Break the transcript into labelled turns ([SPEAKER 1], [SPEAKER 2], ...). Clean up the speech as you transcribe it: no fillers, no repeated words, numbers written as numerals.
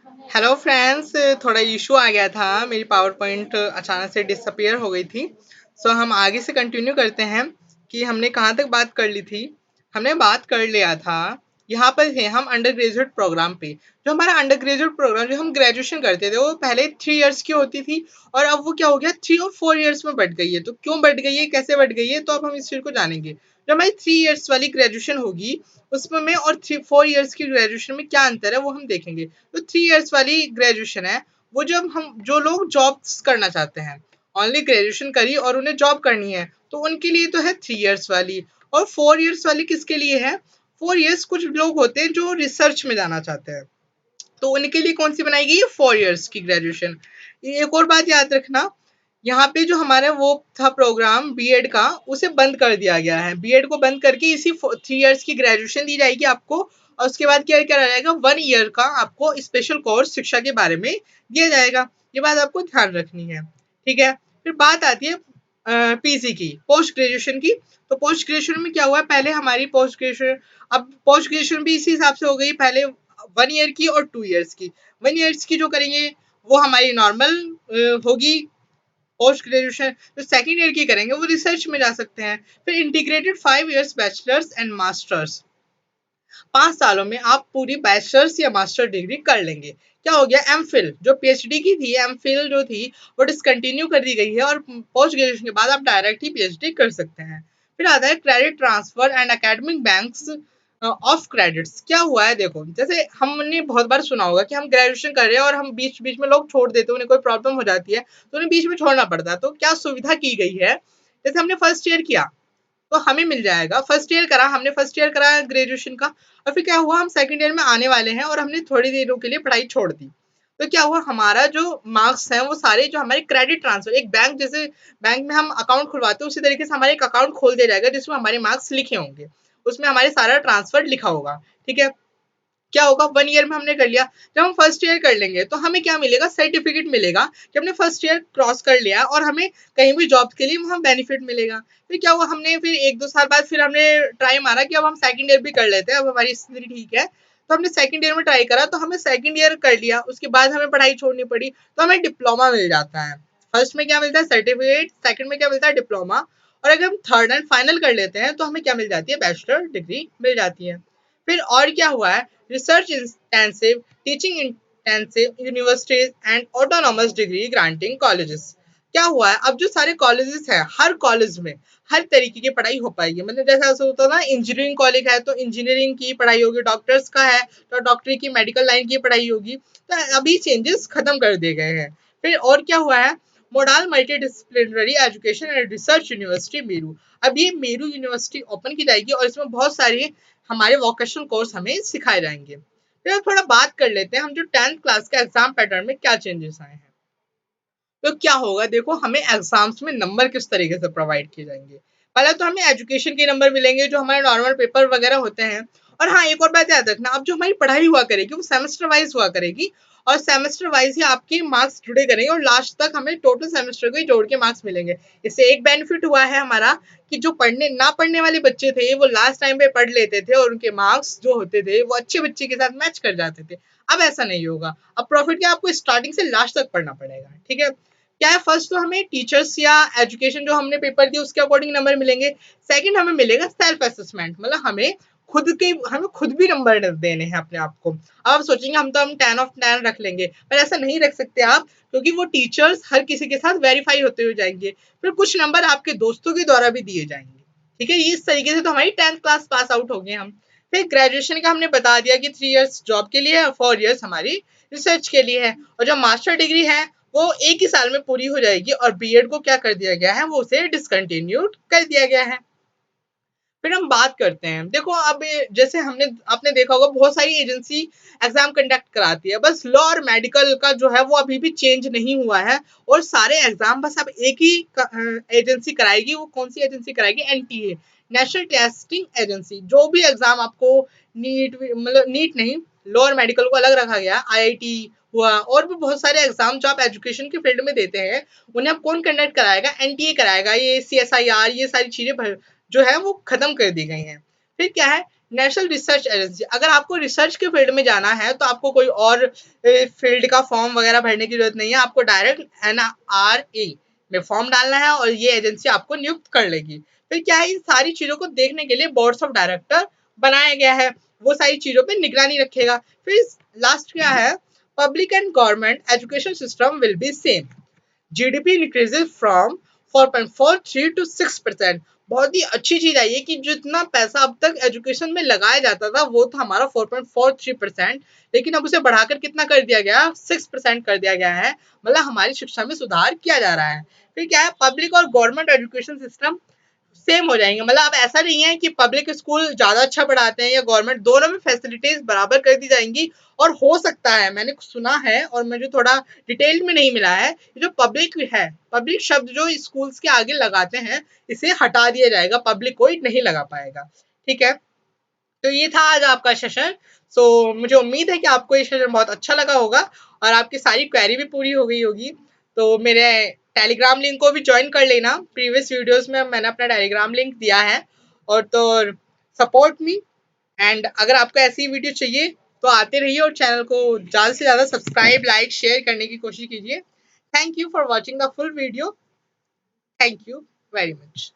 [SPEAKER 1] Hello friends, थोड़ा issue आ गया था। मेरी पावर पॉइंट अचानक से डिसअपियर हो गई थी। सो हम आगे से कंटिन्यू करते हैं कि हमने कहाँ तक बात कर ली थी। हमने बात कर लिया था, यहाँ पर थे हम अंडर ग्रेजुएट प्रोग्राम पे। जो हमारा अंडर ग्रेजुएट प्रोग्राम जो हम ग्रेजुएशन करते थे वो पहले 3 इयर्स की होती थी, और अब वो क्या हो गया 3 और 4 इयर्स में बढ़ गई है। तो क्यों बढ़ गई है, कैसे बढ़ गई है, तो अब हम इस चीज़ को जानेंगे। जो हमारी 3 इयर्स वाली ग्रेजुएशन होगी उसमें में और 4 इयर्स की ग्रेजुएशन में क्या अंतर है वो हम देखेंगे। तो 3 इयर्स वाली ग्रेजुएशन है वो जब हम जो लोग जॉब्स करना चाहते हैं, ओनली ग्रेजुएशन करी और उन्हें जॉब करनी है, तो उनके लिए तो है 3 इयर्स वाली। और 4 इयर्स वाली किसके लिए है? 4 इयर्स कुछ लोग होते हैं जो रिसर्च में जाना चाहते हैं, तो उनके लिए कौन सी बनाई गई है? 4 इयर्स की ग्रेजुएशन। एक और बात याद रखना, यहाँ पे जो हमारा वो था प्रोग्राम बीएड का, उसे बंद कर दिया गया है। बीएड को बंद करके इसी 3 इयर्स की ग्रेजुएशन दी जाएगी आपको, और उसके बाद क्या क्या जाएगा, 1 ईयर का आपको स्पेशल कोर्स शिक्षा के बारे में दिया जाएगा। ये बात आपको ध्यान रखनी है, ठीक है। फिर बात आती है पीजी की, पोस्ट ग्रेजुएशन की। तो पोस्ट ग्रेजुएशन में क्या हुआ, पहले हमारी पोस्ट ग्रेजुएशन, अब पोस्ट ग्रेजुएशन भी इसी हिसाब से हो गई, पहले 1 ईयर की और 2 इयर्स की। 1 ईयर्स की जो करेंगे वो हमारी नॉर्मल होगी पोस्ट ग्रेजुएशन। जो सेकंड ईयर की करेंगे वो रिसर्च में जा सकते हैं। फिर integrated 5 years bachelors and masters, 5 सालों में आप पूरी बैचलर्स या मास्टर डिग्री कर लेंगे। क्या हो गया, एम फिल जो पीएचडी की थी, एम फिल जो थी वो डिसकंटिन्यू कर दी गई है, और पोस्ट ग्रेजुएशन के बाद आप डायरेक्ट ही पीएचडी कर सकते हैं। फिर आता है credit transfer and academic banks of credits. क्या हुआ है, देखो जैसे हमने बहुत बार सुना होगा कि हम ग्रेजुएशन कर रहे हैं और हम बीच बीच में लोग छोड़ देते हैं, उन्हें कोई प्रॉब्लम हो जाती है तो उन्हें बीच में छोड़ना पड़ता है। तो क्या सुविधा की गई है, जैसे हमने फर्स्ट ईयर किया तो हमें मिल जाएगा, फर्स्ट ईयर करा हमने, फर्स्ट ईयर करा ग्रेजुएशन का, और फिर क्या हुआ हम सेकंड ईयर में आने वाले हैं और हमने थोड़ी देरों के लिए पढ़ाई छोड़ दी। तो क्या हुआ, हमारा जो मार्क्स है वो सारे जो हमारे क्रेडिट ट्रांसफर, एक बैंक जैसे बैंक में हम अकाउंट खुलवाते हैं उसी तरीके से हमारे एक अकाउंट खोल दिया जाएगा जिसमें हमारे मार्क्स लिखे होंगे, उसमें हमारे सारा ट्रांसफर लिखा होगा, ठीक है। क्या होगा, 1 ईयर में हमने कर लिया। जब हम फर्स्ट ईयर कर लेंगे तो हमें क्या मिलेगा, सर्टिफिकेट मिलेगा कि हमने फर्स्ट ईयर क्रॉस कर लिया, और हमें कहीं भी जॉब के लिए वहाँ बेनिफिट मिलेगा। फिर क्या हुआ, हमने फिर 1-2 साल बाद फिर हमने ट्राई मारा कि अब हम सेकंड ईयर भी कर लेते हैं, अब हमारी स्थिति ठीक है। तो हमने सेकंड ईयर में ट्राई करा तो हमें सेकंड ईयर कर लिया, उसके बाद हमें पढ़ाई छोड़नी पड़ी तो हमें डिप्लोमा मिल जाता है। फर्स्ट में क्या मिलता है, सर्टिफिकेट, सेकंड में क्या मिलता है, डिप्लोमा। और अगर हम थर्ड एंड फाइनल कर लेते हैं तो हमें क्या मिल जाती है, बैचलर डिग्री मिल जाती है। फिर और क्या हुआ है, research intensive, teaching intensive universities and autonomous degree granting colleges. क्या हुआ है, अब जो सारे कॉलेजेस हैं, हर कॉलेज में हर तरीके की पढ़ाई हो पाएगी। मतलब जैसा ऐसा होता है ना, इंजीनियरिंग कॉलेज है तो इंजीनियरिंग की पढ़ाई होगी, डॉक्टर्स का है तो डॉक्टरी की मेडिकल लाइन की पढ़ाई होगी। तो अभी चेंजेस खत्म कर दिए गए हैं। फिर और क्या हुआ है, modal multi disciplinary education and research university Meru. अब ये मेरू यूनिवर्सिटी ओपन की जाएगी और इसमें बहुत सारी हमारे वोकेशनल कोर्स हमें सिखाए जाएंगे। फिर थोड़ा बात कर लेते हैं हम जो 10th क्लास के एग्जाम पैटर्न में क्या चेंजेस आए हैं। तो क्या होगा, देखो हमें एग्जाम्स में नंबर किस तरीके से प्रोवाइड किए जाएंगे। पहले तो हमें एजुकेशन के नंबर मिलेंगे जो हमारे नॉर्मल पेपर वगैरह होते हैं। और हाँ, एक और बात याद रखना, अब जो हमारी पढ़ाई हुआ करेगी वो सेमेस्टर वाइज हुआ करेगी, और सेमेस्टर वाइज ही आपके मार्क्स जुड़े करेंगे, और लास्ट तक हमें टोटल सेमेस्टर को ही जोड़ के मार्क्स मिलेंगे। इससे एक बेनिफिट हुआ है हमारा कि जो पढ़ने ना पढ़ने वाले बच्चे थे वो लास्ट टाइम पे पढ़ लेते थे और उनके मार्क्स जो होते थे वो अच्छे बच्चे के साथ मैच कर जाते थे। अब ऐसा नहीं होगा, अब प्रॉफिट क्या, आपको स्टार्टिंग से लास्ट तक पढ़ना पड़ेगा, ठीक है। क्या है, फर्स्ट तो हमें टीचर्स या एजुकेशन जो हमने पेपर दिए उसके अकॉर्डिंग नंबर मिलेंगे। सेकंड हमें मिलेगा सेल्फ असेसमेंट, मतलब हमें खुद भी नंबर देने हैं अपने आप को। अब आप सोचेंगे हम 10 of 10 रख लेंगे, पर ऐसा नहीं रख सकते आप, क्योंकि वो टीचर्स हर किसी के साथ वेरीफाई होते हुए जाएंगे। फिर कुछ नंबर आपके दोस्तों के द्वारा भी दिए जाएंगे, ठीक है। इस तरीके से तो हमारी 10th क्लास पास आउट हो गए हम। फिर ग्रेजुएशन का हमने बता दिया कि 3 इयर्स जॉब के लिए है, 4 इयर्स हमारी रिसर्च के लिए है, और जो मास्टर डिग्री है वो एक ही साल में पूरी हो जाएगी, और बीएड को क्या कर दिया गया है, वो उसे डिसकंटिन्यूड कर दिया गया है। फिर हम बात करते हैं, देखो अब जैसे आपने देखा होगा बहुत सारी एजेंसी एग्जाम कंडक्ट कराती है, बस लॉ और मेडिकल का जो है वो अभी भी चेंज नहीं हुआ है, और सारे एग्जाम बस अब एक ही एजेंसी कराएगी। वो कौन सी एजेंसी कराएगी, एनटीए, नेशनल टेस्टिंग एजेंसी। जो भी एग्जाम आपको नीट नहीं, लॉ और मेडिकल को अलग रखा गया, आईआईटी हुआ, और भी बहुत सारे एग्जाम जो आप एजुकेशन के फील्ड में देते हैं उन्हें अब कौन कंडक्ट कराएगा, एनटीए कराएगा। ये सीएसआईआर, ये सारी चीजें जो है वो खत्म कर दी गई हैं। फिर क्या है, नेशनल रिसर्च एजेंसी, अगर आपको रिसर्च के फील्ड में जाना है तो आपको कोई और फील्ड का फॉर्म वगैरह भरने की जरूरत नहीं है, आपको डायरेक्ट NRA में फॉर्म डालना है और ये एजेंसी आपको नियुक्त कर लेगी। फिर क्या है, इन सारी चीजों को देखने के लिए बोर्ड्स ऑफ डायरेक्टर बनाया गया है, वो सारी चीजों पे निगरानी रखेगा। फिर लास्ट क्या है, public and government education system will be same, GDP increases from 4.43 to 6%। बहुत ही अच्छी चीज है ये कि जितना पैसा अब तक एजुकेशन में लगाया जाता था वो था हमारा 4.43%, लेकिन अब उसे बढ़ाकर कितना कर दिया गया, 6% कर दिया गया है। मतलब हमारी शिक्षा में सुधार किया जा रहा है। फिर क्या है, पब्लिक और गवर्नमेंट एजुकेशन सिस्टम सेम हो जाएंगे। मतलब अब ऐसा नहीं है कि पब्लिक स्कूल ज्यादा अच्छा पढ़ाते हैं या गवर्नमेंट, दोनों में फैसिलिटीज बराबर कर दी जाएंगी। और हो सकता है, मैंने सुना है और मुझे थोड़ा डिटेल में नहीं मिला है, जो पब्लिक है, पब्लिक शब्द जो स्कूल्स के आगे लगाते हैं इसे हटा दिया जाएगा, पब्लिक कोई नहीं लगा पाएगा। ठीक है, तो ये था आज आपका सेशन। सो मुझे उम्मीद है कि आपको ये सेशन बहुत अच्छा लगा होगा और आपकी सारी क्वेरी भी पूरी हो गई होगी। तो मेरे टेलीग्राम लिंक को भी ज्वाइन कर लेना, प्रीवियस वीडियोस में मैंने अपना टेलीग्राम लिंक दिया है। और तो सपोर्ट मी, एंड अगर आपको ऐसी वीडियो चाहिए तो आते रहिए और चैनल को ज़्यादा से ज़्यादा सब्सक्राइब, लाइक, शेयर करने की कोशिश कीजिए। Thank you for watching the full video. Thank you very much.